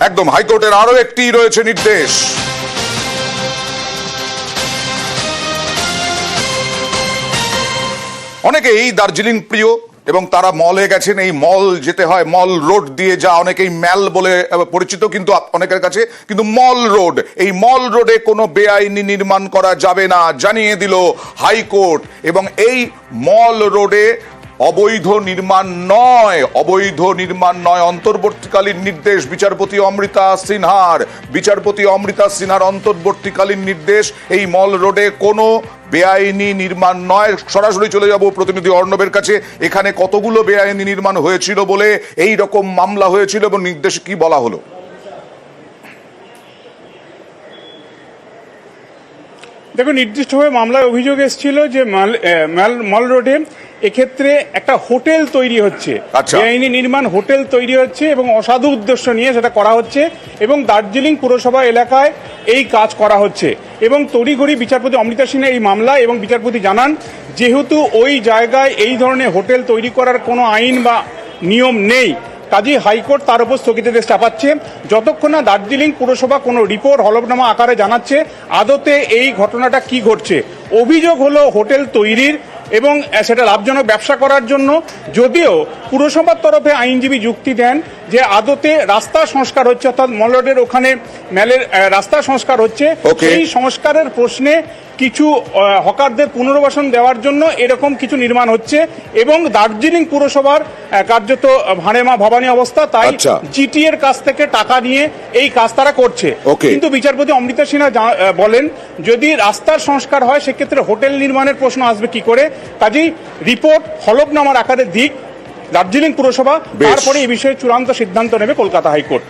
একদম হাইকোর্টের আরো একটি রয়েছে নির্দেশ। অনেকেই দার্জিলিং প্রিয় এবং তারা মলে গেছেন। এই মল যেতে হয় মল রোড দিয়ে, যা অনেকেই ম্যাল বলে পরিচিত কিন্তু অনেকের কাছে, কিন্তু মল রোড, এই মল রোডে কোনো বেআইনি নির্মাণ করা যাবে না জানিয়ে দিল হাইকোর্ট। এবং এই মল রোডে অবৈধ নির্মাণ নয় অন্তর্বর্তীকালীন নির্দেশ বিচারপতি অমৃতা সিনহার অন্তর্বর্তীকালীন নির্দেশ। এই মল রোডে কোনো বেআইনি নির্মাণ নয়। সরাসরি চলে যাব প্রতিনিধি অর্ণবের কাছে। এখানে কতগুলো বেআইনি নির্মাণ হয়েছিল বলে এই রকম মামলা হয়েছিল এবং নির্দেশে কি বলা হলো? দেখো, নির্দিষ্টভাবে মামলায় অভিযোগ এসেছিল যে মল রোডে এক্ষেত্রে একটা হোটেল তৈরি হচ্ছে, বেআইনি নির্মাণ হোটেল তৈরি হচ্ছে এবং অসাধু উদ্দেশ্য নিয়ে সেটা করা হচ্ছে এবং দার্জিলিং পুরসভা এলাকায় এই কাজ করা হচ্ছে। এবং তড়িঘড়ি বিচারপতি অমৃতা সিনহা এই মামলা এবং বিচারপতি জানান, যেহেতু ওই জায়গায় এই ধরনের হোটেল তৈরি করার কোনো আইন বা নিয়ম নেই, কাজেই হাইকোর্ট তার উপর স্থগিতাদেশ চাপাচ্ছে যতক্ষণ না দার্জিলিং পুরসভা কোনো রিপোর্ট হলফনামা আকারে জানাচ্ছে আদতে এই ঘটনাটা কি ঘটছে। অভিযোগ হলো হোটেল তৈরির এবং সেটা লাভজনক ব্যবসা করার জন্য, যদিও পুরসভার তরফে আইনজীবী যুক্তি দেন যে আদতে রাস্তা সংস্কার হচ্ছে, অর্থাৎ মল রোডের ওখানে ম্যালের রাস্তা সংস্কার হচ্ছে, সেই সংস্কারের প্রশ্নে কিছু হকারদের পুনর্বাসন দেওয়ার জন্য এরকম কিছু নির্মাণ হচ্ছে এবং দার্জিলিং পুরসভার কার্যত ভাড়েমা ভবানী অবস্থা, তাই জিটি এর কাছ থেকে টাকা নিয়ে এই কাজ তারা করছে। কিন্তু বিচারপতি অমৃতা সিনহা বলেন, যদি রাস্তার সংস্কার হয় সেক্ষেত্রে হোটেল নির্মাণের প্রশ্ন আসবে কি করে। কাজেই রিপোর্ট হলফনামার আকারে দিক দার্জিলিং পুরসভা, তারপরে এই বিষয়ে চূড়ান্ত সিদ্ধান্ত নেবে কলকাতা হাইকোর্ট।